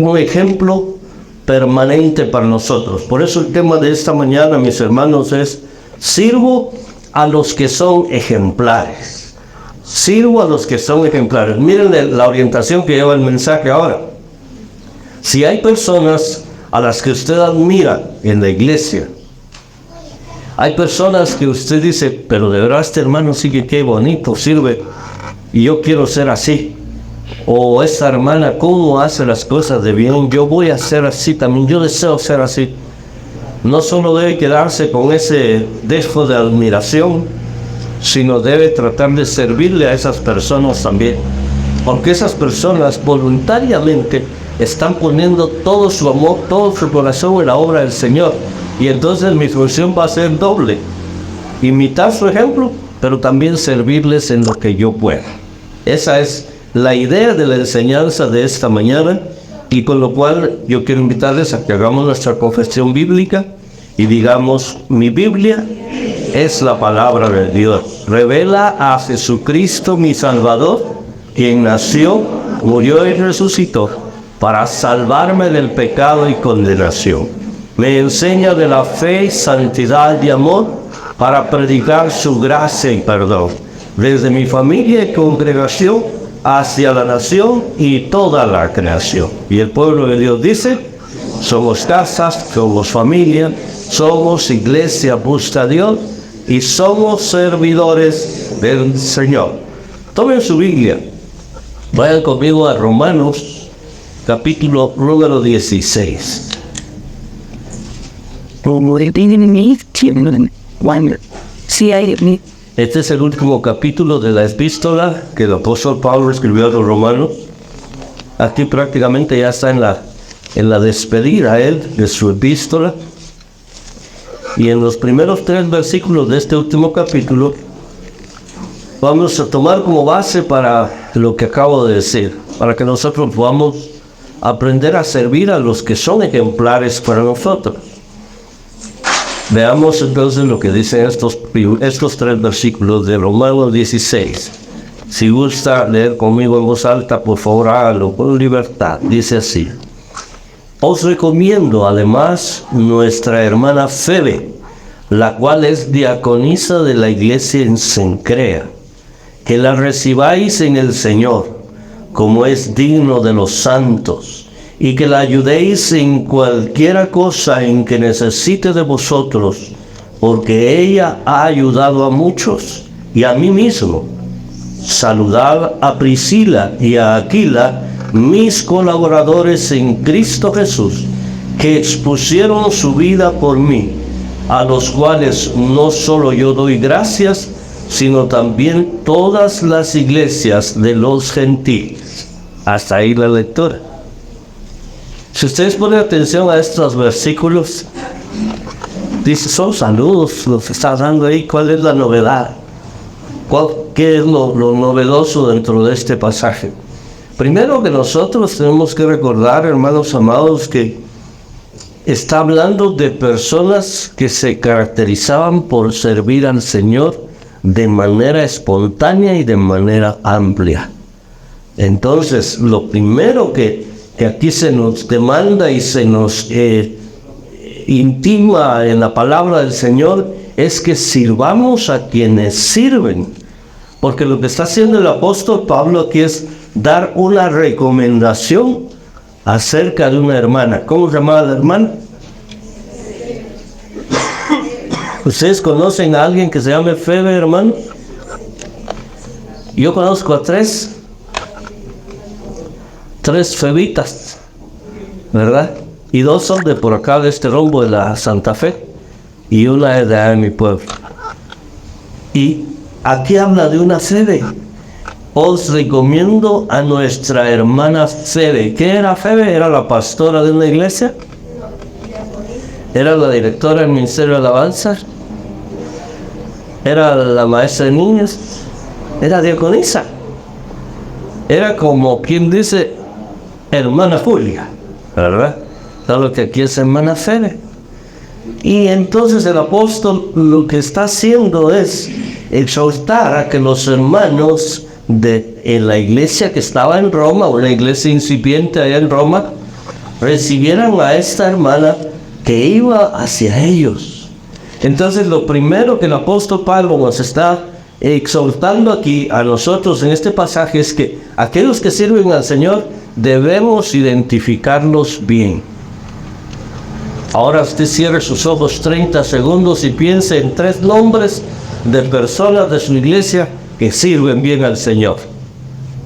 un ejemplo permanente para nosotros. Por eso el tema de esta mañana, mis hermanos, es: sirvo a los que son ejemplares. Sirvo a los que son ejemplares. Miren la orientación que lleva el mensaje ahora. Si hay personas a las que usted admira en la iglesia, hay personas que usted dice, pero de verdad este hermano sí que qué bonito sirve y yo quiero ser así. O esta hermana, ¿cómo hace las cosas de bien? Yo voy a ser así también, yo deseo ser así. No solo debe quedarse con ese deseo de admiración, sino debe tratar de servirle a esas personas también. Porque esas personas voluntariamente están poniendo todo su amor, todo su corazón en la obra del Señor. Y entonces mi función va a ser doble: imitar su ejemplo, pero también servirles en lo que yo pueda. Esa es la idea de la enseñanza de esta mañana, y con lo cual yo quiero invitarles a que hagamos nuestra confesión bíblica y digamos: mi Biblia es la palabra de Dios. Revela a Jesucristo mi Salvador, quien nació, murió y resucitó para salvarme del pecado y condenación. Me enseña de la fe, santidad y amor para predicar su gracia y perdón, desde mi familia y congregación hacia la nación y toda la creación. Y el pueblo de Dios dice: somos casas, somos familia, somos iglesia, busca a Dios, y somos servidores del Señor. Tomen su Biblia, vayan conmigo a Romanos, capítulo número 16. Este es el último capítulo de la epístola que el apóstol Pablo escribió a los romanos. Aquí prácticamente ya está en la despedida él de su epístola. Y en los primeros 3 versículos de este último capítulo vamos a tomar como base para lo que acabo de decir, para que nosotros podamos aprender a servir a los que son ejemplares para nosotros. Veamos entonces lo que dicen estos 3 versículos de Romanos 16. Si gusta leer conmigo en voz alta, por favor hágalo con libertad. Dice así: os recomiendo además nuestra hermana Febe, la cual es diaconisa de la iglesia en Cencrea, que la recibáis en el Señor, como es digno de los santos, y que la ayudéis en cualquiera cosa en que necesite de vosotros, porque ella ha ayudado a muchos y a mí mismo. Saludad a Priscila y a Aquila, mis colaboradores en Cristo Jesús, que expusieron su vida por mí, a los cuales no solo yo doy gracias, sino también todas las iglesias de los gentiles. Hasta ahí la lectura. Si ustedes ponen atención a estos versículos, dice: son saludos los que está dando ahí. ¿Cuál es la novedad? ¿Qué es lo novedoso dentro de este pasaje? Primero, que nosotros tenemos que recordar, hermanos amados, que está hablando de personas que se caracterizaban por servir al Señor de manera espontánea y de manera amplia. Entonces, lo primero que aquí se nos demanda y se nos intima en la palabra del Señor es que sirvamos a quienes sirven. Porque lo que está haciendo el apóstol Pablo aquí es dar una recomendación acerca de una hermana. ¿Cómo se llamaba la hermana? ¿Ustedes conocen a alguien que se llame Febe, hermano? Yo conozco a tres febitas, ¿verdad? Y 2 son de por acá, de este rumbo de la Santa Fe, y una es de allá en mi pueblo. Y aquí habla de una Febe. Os recomiendo a nuestra hermana Febe. ¿Qué era Febe? ¿Era la pastora de una iglesia? ¿Era la directora del Ministerio de Alabanza? ¿Era la maestra de niños? ¿Era diaconisa? Era como quien dice hermana Julia, ¿verdad? Claro que aquí es hermana Febe. Y entonces el apóstol lo que está haciendo es exhortar a que los hermanos en la iglesia que estaba en Roma, una iglesia incipiente allá en Roma, recibieran a esta hermana que iba hacia ellos. Entonces, lo primero que el apóstol Pablo nos está exhortando aquí a nosotros en este pasaje es que aquellos que sirven al Señor debemos identificarlos bien. Ahora usted cierre sus ojos 30 segundos y piense en 3 nombres de personas de su iglesia que sirven bien al Señor.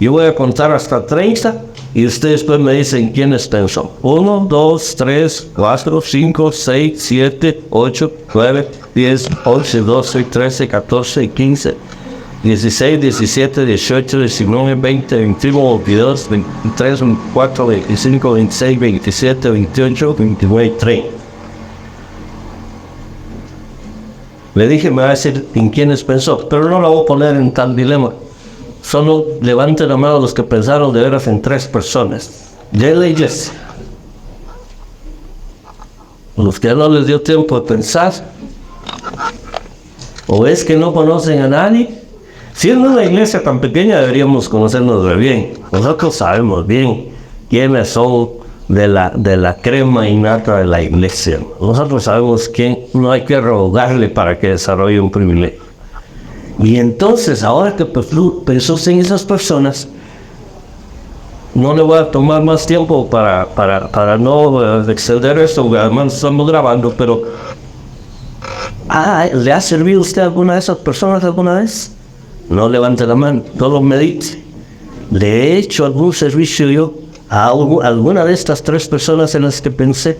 Yo voy a contar hasta 30 y ustedes después me dicen quiénes son. 1, 2, 3, 4, 5, 6, 7, 8, 9, 10, 11, 12, 13, 14, 15, 16, 17, 18, 19, 20, 21, 22, 23, 24, 25, 26, 27, 28, 29, 30. Le dije, me va a decir en quiénes pensó, pero no la voy a poner en tal dilema. Solo levanten la mano los que pensaron de veras en 3 personas de la iglesia. Los que no les dio tiempo de pensar, o es que no conocen a nadie. Siendo una iglesia tan pequeña deberíamos conocernos de bien. Nosotros sabemos bien quiénes son de la crema innata de la iglesia. Nosotros sabemos que no hay que rogarle para que desarrolle un privilegio. Y entonces, ahora que pensó en esas personas, no le voy a tomar más tiempo para no extender esto, porque además estamos grabando, pero ¿le ha servido usted a alguna de esas personas alguna vez? No levante la mano, solo medite. ¿Le he hecho algún servicio yo a alguna de estas 3 personas en las que pensé?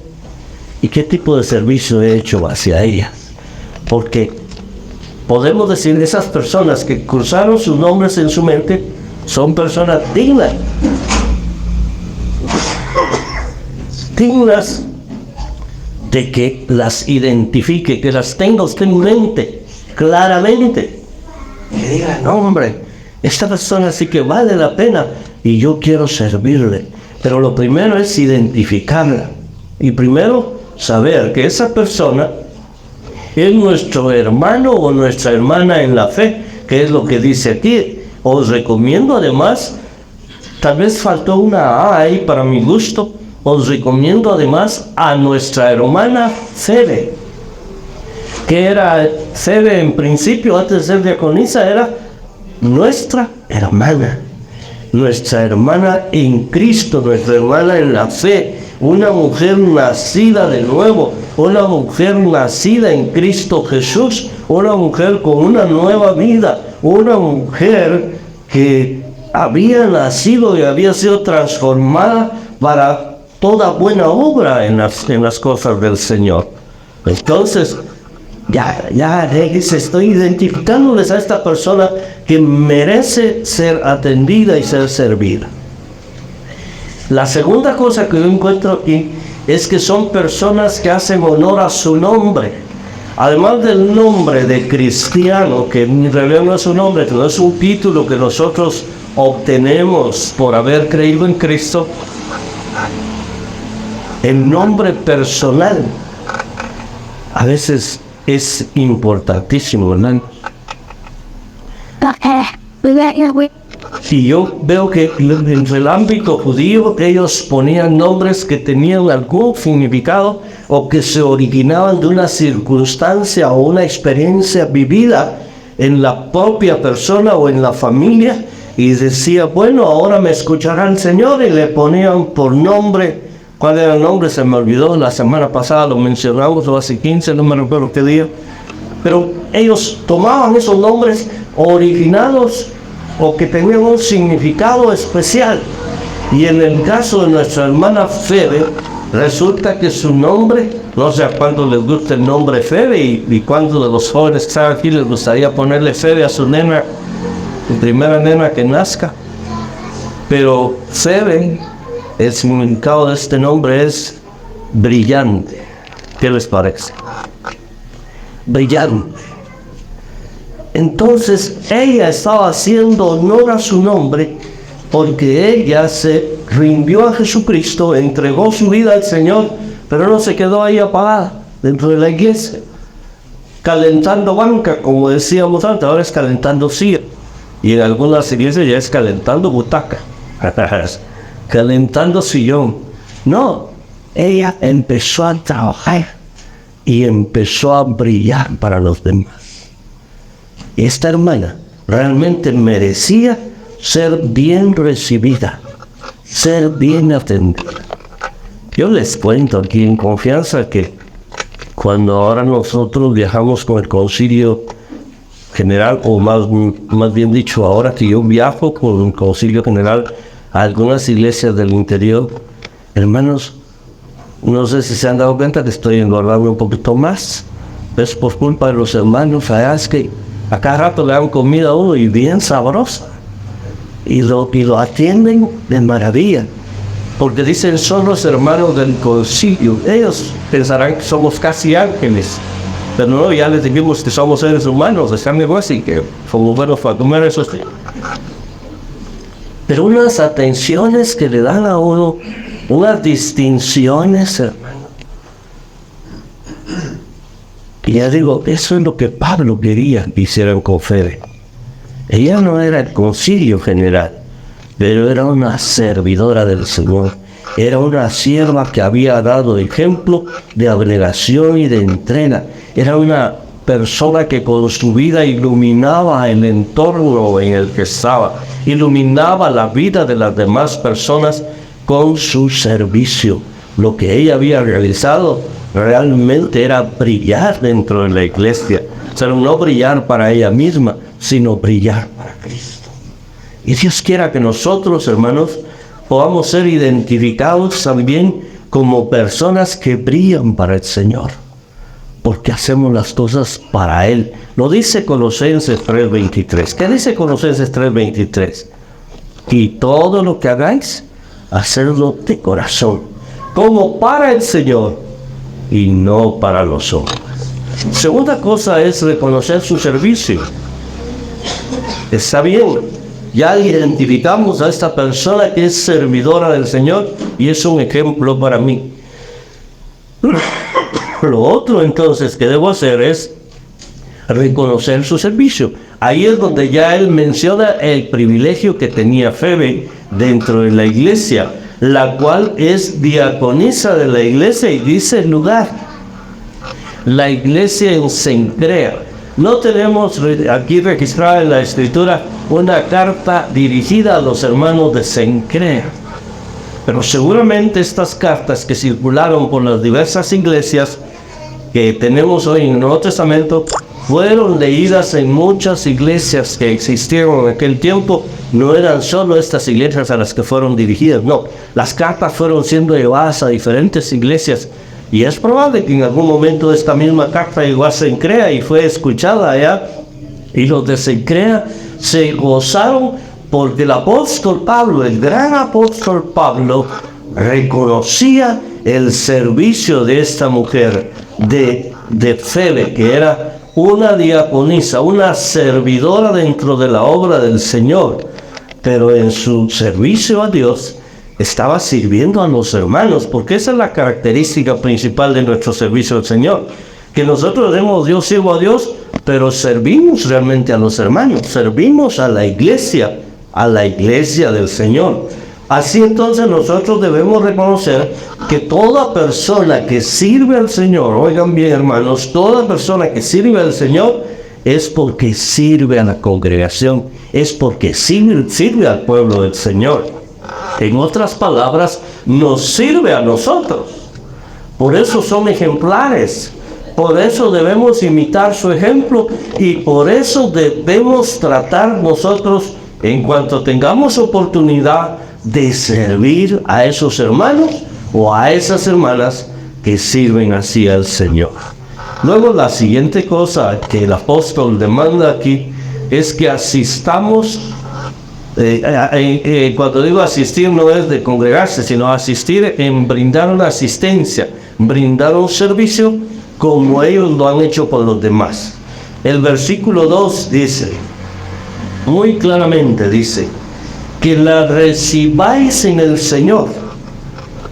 ¿Y qué tipo de servicio he hecho hacia ellas? Porque podemos decir, esas personas que cruzaron sus nombres en su mente son personas dignas de que las identifique, que las tenga usted en mente claramente, que diga, no hombre, esta persona sí que vale la pena y yo quiero servirle. Pero lo primero es identificarla y primero saber que esa persona es nuestro hermano o nuestra hermana en la fe, que es lo que dice aquí. Os recomiendo además, tal vez faltó una A ahí para mi gusto, os recomiendo además a nuestra hermana Febe, que era Febe en principio, antes de ser diaconisa, era nuestra hermana en Cristo, nuestra hermana en la fe, una mujer nacida de nuevo, una mujer nacida en Cristo Jesús, una mujer con una nueva vida, una mujer que había nacido y había sido transformada para toda buena obra en las cosas del Señor. Entonces, ya estoy identificándoles a esta persona que merece ser atendida y ser servida. La segunda cosa que yo encuentro aquí es que son personas que hacen honor a su nombre. Además del nombre de cristiano, que en realidad no es un nombre, que no es un título que nosotros obtenemos por haber creído en Cristo, el nombre personal a veces es importantísimo, ¿verdad? Y yo veo que en el ámbito judío ellos ponían nombres que tenían algún significado o que se originaban de una circunstancia o una experiencia vivida en la propia persona o en la familia, y decía, bueno, ahora me escuchará el Señor, y le ponían por nombre. ¿Cuál era el nombre? Se me olvidó, la semana pasada lo mencionamos, o hace 15, no me recuerdo qué día. Pero ellos tomaban esos nombres originados o que tenían un significado especial. Y en el caso de nuestra hermana Febe, resulta que su nombre, no sé a cuántos les gusta el nombre Febe, y cuántos de los jóvenes que están aquí les gustaría ponerle Febe a su nena, su primera nena que nazca. Pero Febe, el significado de este nombre es brillante. ¿Qué les parece? Brillante. Entonces ella estaba haciendo honor a su nombre porque ella se rindió a Jesucristo, entregó su vida al Señor, pero no se quedó ahí apagada dentro de la iglesia, calentando banca, como decíamos antes. Ahora es calentando silla, y en algunas iglesias ya es calentando butaca, calentando sillón. No, ella empezó a trabajar y empezó a brillar para los demás. Esta hermana realmente merecía ser bien recibida, ser bien atendida. Yo les cuento aquí en confianza que cuando ahora nosotros viajamos con el Concilio General, o más bien dicho, ahora que yo viajo con el Concilio General a algunas iglesias del interior, hermanos, no sé si se han dado cuenta que estoy engordando un poquito más. Es por culpa de los hermanos allá, es que a cada rato le dan comida a uno y bien sabrosa. Y lo atienden de maravilla. Porque dicen, son los hermanos del concilio. Ellos pensarán que somos casi ángeles. Pero no, ya les dijimos que somos seres humanos, están de y que somos buenos para comer, eso sí. Pero unas atenciones que le dan a uno, unas distinciones, hermano. Y ya digo, eso es lo que Pablo quería que hicieran con Febe. Ella no era el concilio general, pero era una servidora del Señor. Era una sierva que había dado ejemplo de abnegación y de entrega. Era una persona que con su vida iluminaba el entorno en el que estaba, iluminaba la vida de las demás personas con su servicio. Lo que ella había realizado realmente era brillar dentro de la iglesia, o sea, no brillar para ella misma, sino brillar para Cristo. Y Dios quiera que nosotros, hermanos, podamos ser identificados también como personas que brillan para el Señor, porque hacemos las cosas para Él. Lo dice Colosenses 3:23. ¿Qué dice Colosenses 3:23? Y todo lo que hagáis, hacerlo de corazón, como para el Señor y no para los hombres. Segunda cosa es reconocer su servicio. Está bien, ya identificamos a esta persona que es servidora del Señor y es un ejemplo para mí. Lo otro entonces que debo hacer es reconocer su servicio. Ahí es donde ya él menciona el privilegio que tenía Febe dentro de la iglesia, la cual es diaconisa de la iglesia, y dice el lugar, la iglesia en Cencrea. No tenemos aquí registrada en la escritura una carta dirigida a los hermanos de Cencrea, pero seguramente estas cartas que circularon por las diversas iglesias que tenemos hoy en el Nuevo Testamento fueron leídas en muchas iglesias que existieron en aquel tiempo. No eran solo estas iglesias a las que fueron dirigidas, no, las cartas fueron siendo llevadas a diferentes iglesias. Y es probable que en algún momento esta misma carta llegó a Cencrea y fue escuchada allá. Y los de Cencrea se gozaron porque el apóstol Pablo, el gran apóstol Pablo, reconocía el servicio de esta mujer, de Febe, que era una diaconisa, una servidora dentro de la obra del Señor. Pero en su servicio a Dios estaba sirviendo a los hermanos, porque esa es la característica principal de nuestro servicio al Señor, que nosotros demos, yo sirvo a Dios, pero servimos realmente a los hermanos, servimos a la iglesia del Señor. Así entonces nosotros debemos reconocer que toda persona que sirve al Señor, oigan bien hermanos, toda persona que sirve al Señor es porque sirve a la congregación, es porque sirve al pueblo del Señor. En otras palabras, nos sirve a nosotros. Por eso son ejemplares. Por eso debemos imitar su ejemplo y por eso debemos tratar nosotros, en cuanto tengamos oportunidad, de servir a esos hermanos o a esas hermanas que sirven así al Señor. Luego, la siguiente cosa que el apóstol demanda aquí es que asistamos. Cuando digo asistir no es de congregarse, sino asistir en brindar una asistencia, brindar un servicio como ellos lo han hecho por los demás. El versículo 2 dice, muy claramente dice, que la recibáis en el Señor.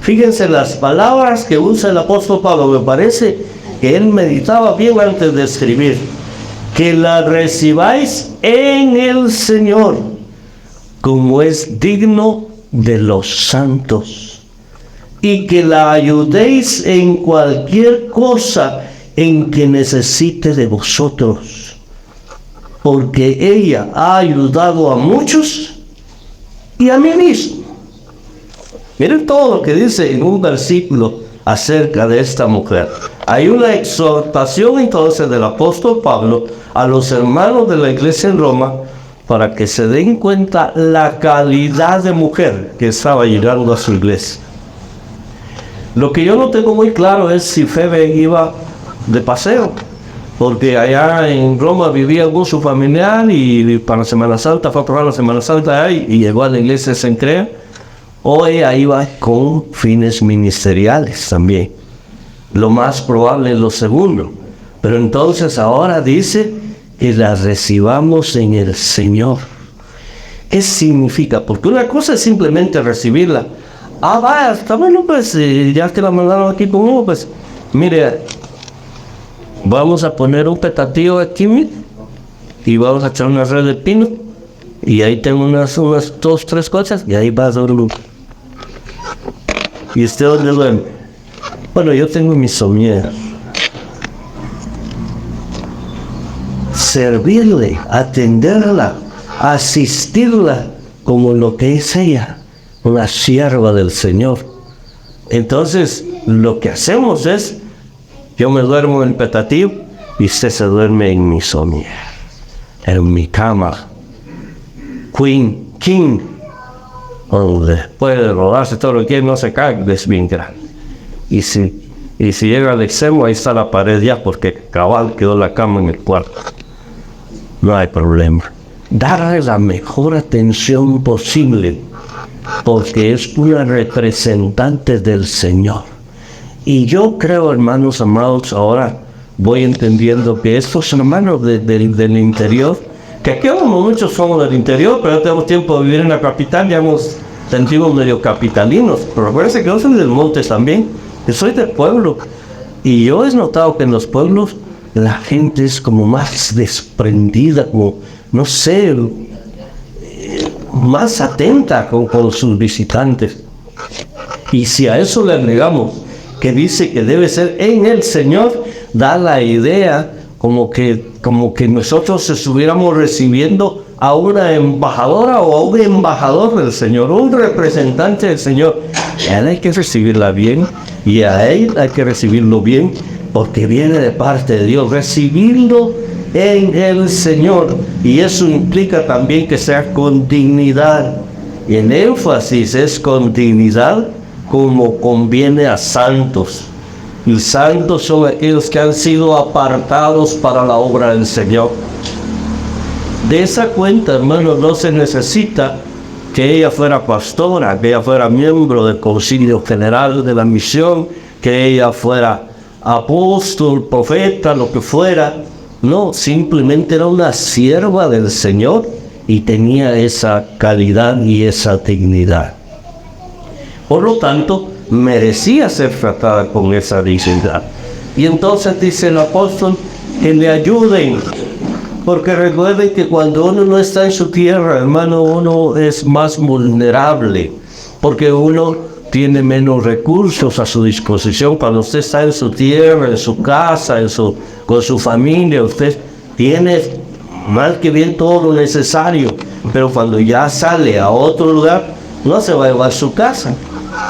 Fíjense las palabras que usa el apóstol Pablo, me parece que él meditaba bien antes de escribir. Que la recibáis en el Señor, como es digno de los santos. y que la ayudéis en cualquier cosa en que necesite de vosotros, porque ella ha ayudado a muchos y a mí mismo. Miren todo lo que dice en un versículo acerca de esta mujer. Hay una exhortación entonces del apóstol Pablo a los hermanos de la iglesia en Roma para que se den cuenta la calidad de mujer que estaba llegando a su iglesia. Lo que yo no tengo muy claro es si Febe iba de paseo, porque allá en Roma vivía con su familiar y para Semana Santa fue a probar la Semana Santa ahí y llegó a la iglesia de Cencrea, o ella iba con fines ministeriales también. Lo más probable es lo segundo. Pero entonces ahora dice que la recibamos en el Señor. ¿Qué significa? Porque una cosa es simplemente recibirla. Ah, vaya, está bueno, pues, ya que la mandaron aquí conmigo, pues, mire, vamos a poner un petatío aquí, mire, y vamos a echar una red de pino, y ahí tengo unas 2, 3 cosas, y ahí va a dormir. ¿Y usted dónde duerme? Bueno, yo tengo mi somier. Servirle, atenderla, asistirla como lo que es ella, una sierva del Señor. Entonces, lo que hacemos es, yo me duermo en el petativo y usted se duerme en mi somier, en mi cama, Queen, King, donde puede rodarse todo lo que quiere, no se cae, es bien grande. Y si llega al extremo, ahí está la pared ya, porque cabal quedó la cama en el cuarto. No hay problema. Darle la mejor atención posible, porque es una representante del Señor. Y yo creo, hermanos amados, ahora voy entendiendo que estos hermanos del interior, que aquí muchos somos del interior, pero no tenemos tiempo de vivir en la capital, ya hemos sentido medio capitalinos, pero acuérdense que yo soy del monte también, que soy del pueblo. Y yo he notado que en los pueblos la gente es como más desprendida, como, no sé, más atenta con sus visitantes. Y si a eso le agregamos que dice que debe ser en el Señor, da la idea como que nosotros estuviéramos recibiendo a una embajadora o a un embajador del Señor, un representante del Señor. A él hay que recibirla bien y a él hay que recibirlo bien porque viene de parte de Dios. Recibirlo en el Señor, y eso implica también que sea con dignidad. Y el énfasis es con dignidad, como conviene a santos. Y santos son aquellos que han sido apartados para la obra del Señor. De esa cuenta, hermanos, no se necesita que ella fuera pastora, que ella fuera miembro del Concilio General de la Misión, que ella fuera apóstol, profeta, lo que fuera. No, simplemente era una sierva del Señor y tenía esa calidad y esa dignidad. Por lo tanto, merecía ser tratada con esa dignidad. Y entonces dice el apóstol que le ayuden, porque recuerden que cuando uno no está en su tierra, hermano, uno es más vulnerable, porque uno tiene menos recursos a su disposición. Cuando usted está en su tierra, en su casa, con su familia, usted tiene más que bien todo lo necesario, pero cuando ya sale a otro lugar, no se va a llevar su casa,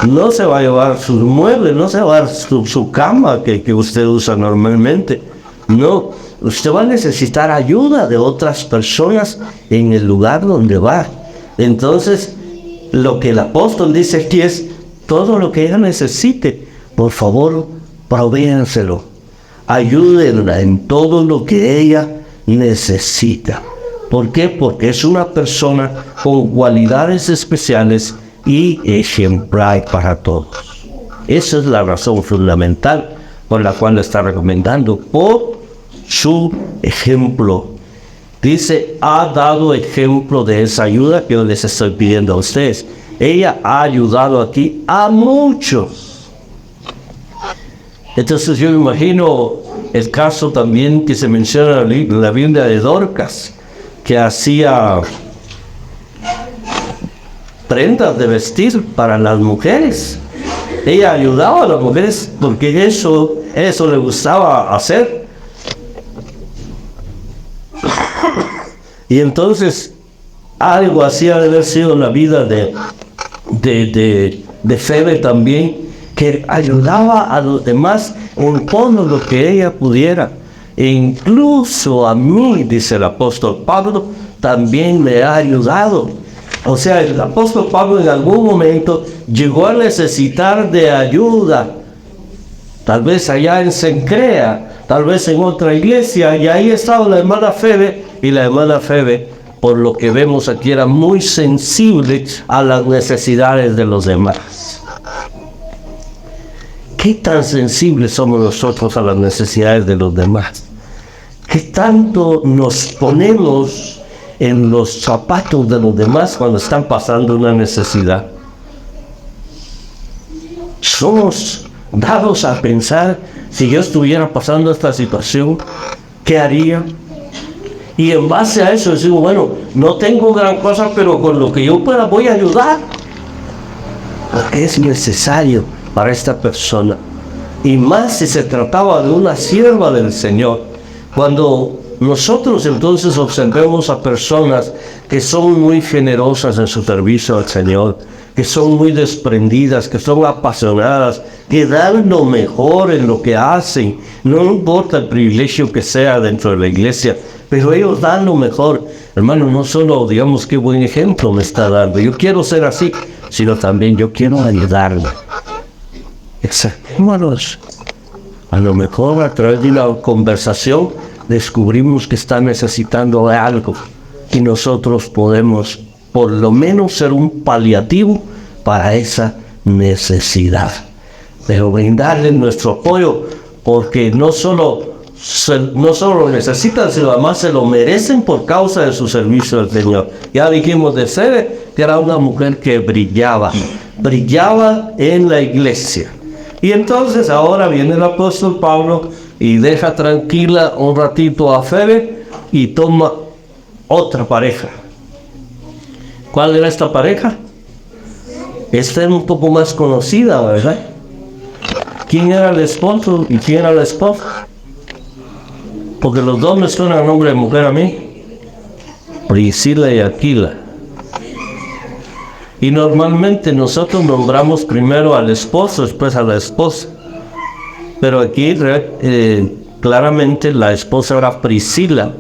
no se va a llevar sus muebles, no se va a llevar su cama que usted usa normalmente. No, usted va a necesitar ayuda de otras personas en el lugar donde va. Entonces, lo que el apóstol dice aquí es, todo lo que ella necesite, por favor, provéanselo. Ayúdenla en todo lo que ella necesita. ¿Por qué? Porque es una persona con cualidades especiales y ejemplar para todos. Esa es la razón fundamental por la cual lo está recomendando, por su ejemplo. Dice, ha dado ejemplo de esa ayuda que yo les estoy pidiendo a ustedes. Ella ha ayudado aquí a muchos. Entonces yo me imagino el caso también que se menciona en la Biblia de Dorcas, que hacía prendas de vestir para las mujeres. ella ayudaba a las mujeres porque eso le gustaba hacer. Y entonces algo así ha de haber sido la vida de Febe también, que ayudaba a los demás en todo lo que ella pudiera. E incluso a mí, dice el apóstol Pablo, también me ha ayudado. O sea, el apóstol Pablo en algún momento llegó a necesitar de ayuda, tal vez allá en Cencrea, tal vez en otra iglesia, y ahí estaba la hermana Febe, y la hermana Febe, por lo que vemos aquí, era muy sensible a las necesidades de los demás. ¿Qué tan sensibles somos nosotros a las necesidades de los demás? ¿Qué tanto nos ponemos en los zapatos de los demás cuando están pasando una necesidad? Somos dados a pensar, si yo estuviera pasando esta situación, ¿qué haría? Y en base a eso decimos, bueno, no tengo gran cosa, pero con lo que yo pueda voy a ayudar. Porque es necesario para esta persona. Y más si se trataba de una sierva del Señor. Cuando nosotros entonces observemos a personas que son muy generosas en su servicio al Señor, que son muy desprendidas, que son apasionadas, que dan lo mejor en lo que hacen, no importa el privilegio que sea dentro de la iglesia, pero ellos dan lo mejor. Hermano, no solo digamos qué buen ejemplo me está dando, yo quiero ser así, sino también yo quiero ayudarle. Examinémonos. A lo mejor a través de una conversación descubrimos que está necesitando de algo y nosotros podemos por lo menos ser un paliativo para esa necesidad. Pero brindarle nuestro apoyo, porque no solo lo necesitan, sino además se lo merecen por causa de su servicio al Señor. Ya dijimos de Febe, que era una mujer que brillaba en la iglesia. Y entonces ahora viene el apóstol Pablo y deja tranquila un ratito a Febe y toma otra pareja. ¿Cuál era esta pareja? Esta era un poco más conocida, ¿verdad? ¿Quién era el esposo y quién era la esposa? Porque los dos me suenan nombre de mujer a mí. Priscila y Aquila. Y normalmente nosotros nombramos primero al esposo, después a la esposa. Pero aquí claramente la esposa era Priscila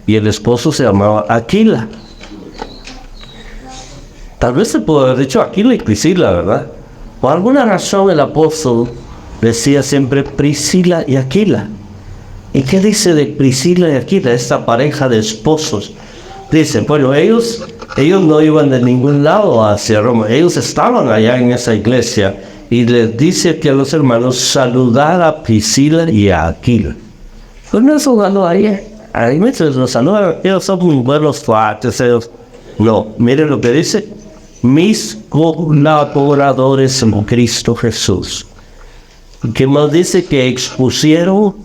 y el esposo se llamaba Aquila. Tal vez se puede haber dicho Aquila y Priscila, ¿verdad? Por alguna razón el apóstol decía siempre Priscila y Aquila. ¿Y qué dice de Priscila y Aquila, esta pareja de esposos? Dice, bueno, ellos no iban de ningún lado hacia Roma, ellos estaban allá en esa iglesia, y les dice que a los hermanos saludar a Priscila y a Aquila. Pues no saludando ahí me los saludan, ellos son muy buenos fuertes, ellos. No, miren lo que dice, mis colaboradores en Cristo Jesús. Que más dice que expusieron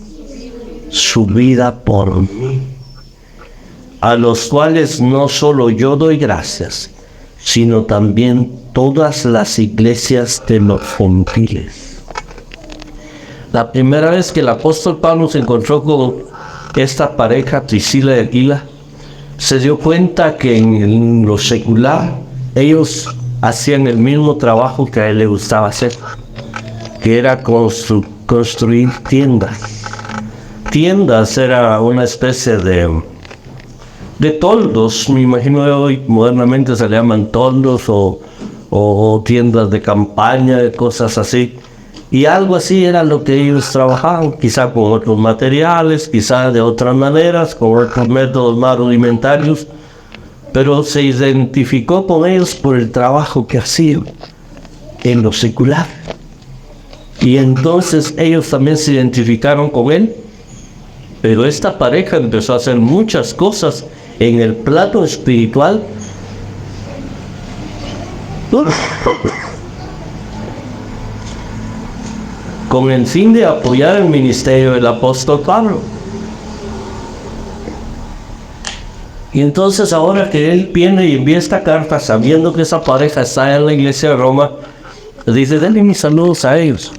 su vida por mí, a los cuales no solo yo doy gracias, sino también todas las iglesias de los gentiles. La primera vez que el apóstol Pablo se encontró con esta pareja, Priscila y Aquila, se dio cuenta que en lo secular ellos hacían el mismo trabajo que a él le gustaba hacer, que era construir tiendas. Tiendas era una especie de toldos, me imagino hoy modernamente se le llaman toldos o tiendas de campaña, cosas así. Y algo así era lo que ellos trabajaban, quizá con otros materiales, quizá de otras maneras, con otros métodos más rudimentarios, pero se identificó con ellos por el trabajo que hacían en lo secular. Y entonces ellos también se identificaron con él, pero esta pareja empezó a hacer muchas cosas en el plano espiritual con el fin de apoyar el ministerio del apóstol Pablo. Y entonces ahora que él viene y envía esta carta sabiendo que esa pareja está en la iglesia de Roma, dice, denle mis saludos a ellos.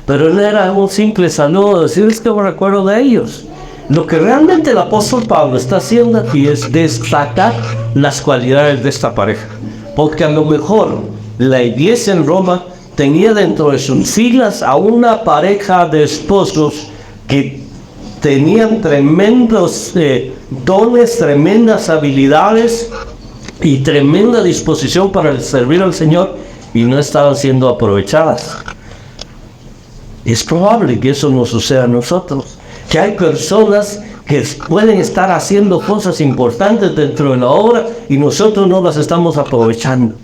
Pero no era un simple saludo, decirles que me recuerdo de ellos. Lo que realmente el apóstol Pablo está haciendo aquí es destacar las cualidades de esta pareja. Porque a lo mejor la iglesia en Roma tenía dentro de sus filas a una pareja de esposos que tenían tremendos dones, tremendas habilidades y tremenda disposición para servir al Señor, y no estaban siendo aprovechadas. Es probable que eso nos suceda a nosotros, que hay personas que pueden estar haciendo cosas importantes dentro de la obra y nosotros no las estamos aprovechando.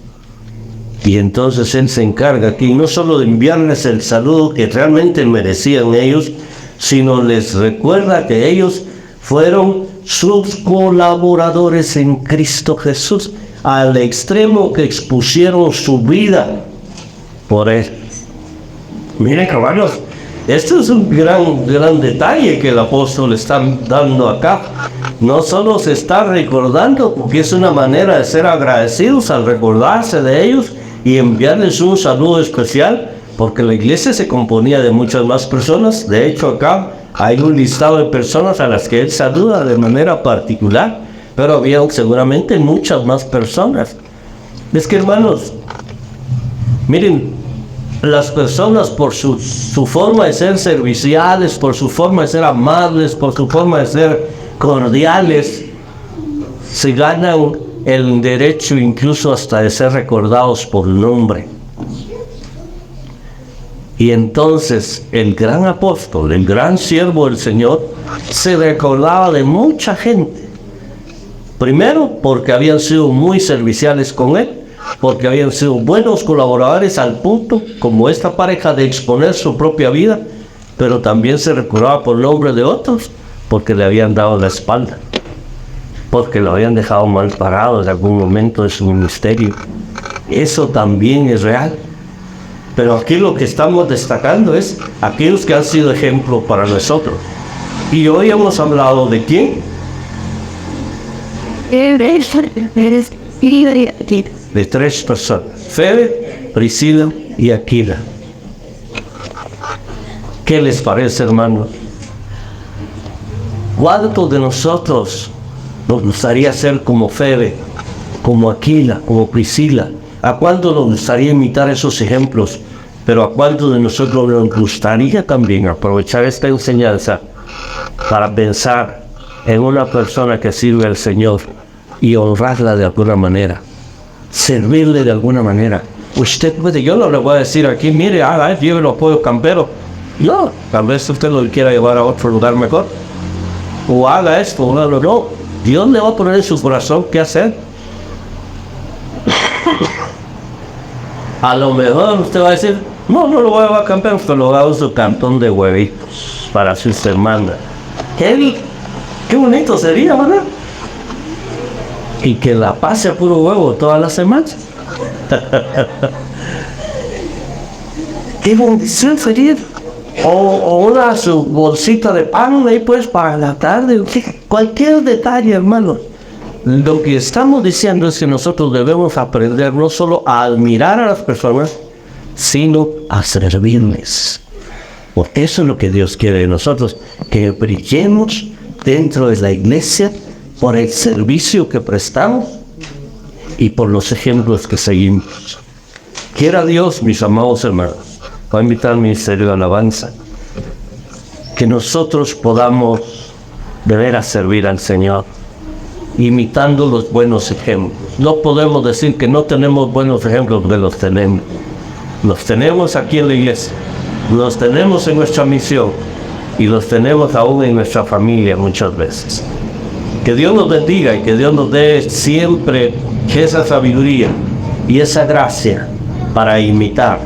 Y entonces Él se encarga aquí no solo de enviarles el saludo que realmente merecían ellos, sino les recuerda que ellos fueron sus colaboradores en Cristo Jesús, al extremo que expusieron su vida por Él. Miren, caballos, este es un gran detalle que el apóstol está dando acá. No solo se está recordando, porque es una manera de ser agradecidos al recordarse de ellos y enviarles un saludo especial, porque la iglesia se componía de muchas más personas. De hecho, acá hay un listado de personas a las que él saluda de manera particular, pero había seguramente muchas más personas. Es que, hermanos, miren, las personas por su forma de ser serviciales, por su forma de ser amables, por su forma de ser cordiales, se ganan el derecho incluso hasta de ser recordados por nombre. Y entonces el gran apóstol, el gran siervo del Señor, se recordaba de mucha gente. Primero, porque habían sido muy serviciales con él, porque habían sido buenos colaboradores al punto, como esta pareja, de exponer su propia vida, pero también se recordaba por nombre de otros, porque le habían dado la espalda, porque lo habían dejado mal parado en algún momento de su ministerio. Eso también es real. Pero aquí lo que estamos destacando es aquellos que han sido ejemplo para nosotros. Y hoy hemos hablado de ¿quién? De tres personas: Febe, Priscila y Aquila. ¿Qué les parece, hermanos? ¿Cuántos de nosotros nos gustaría ser como Febe, como Aquila, como Priscila? ¿A cuántos nos gustaría imitar esos ejemplos? Pero ¿a cuántos de nosotros nos gustaría también aprovechar esta enseñanza para pensar en una persona que sirve al Señor y honrarla de alguna manera, servirle de alguna manera? Usted puede, yo no le voy a decir aquí, mire, llévelo a Pollo Campero. No, tal vez usted lo quiera llevar a otro lugar mejor, o haga esto, o no. Dios le va a poner en su corazón qué hacer. A lo mejor usted va a decir, no lo voy a llevar a campeón, usted lo va a su cantón de huevitos para sus hermanas. Qué bonito sería, ¿verdad? Y que la pase a puro huevo todas las semanas. Qué bendición sería. O una su bolsita de pan ahí pues para la tarde. Cualquier detalle, hermano. Lo que estamos diciendo es que nosotros debemos aprender no solo a admirar a las personas, sino a servirles. Porque eso es lo que Dios quiere de nosotros, que brillemos dentro de la iglesia por el servicio que prestamos y por los ejemplos que seguimos. Quiera Dios, mis amados hermanos, va a invitar al ministerio de alabanza, que nosotros podamos de veras servir al Señor, imitando los buenos ejemplos. No podemos decir que no tenemos buenos ejemplos, porque los tenemos. Los tenemos aquí en la iglesia, los tenemos en nuestra misión y los tenemos aún en nuestra familia muchas veces. Que Dios nos bendiga y que Dios nos dé siempre esa sabiduría y esa gracia para imitar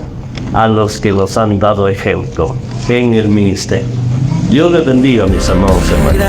a los que nos han dado ejemplo en el ministerio. Dios les bendiga, mis amados hermanos.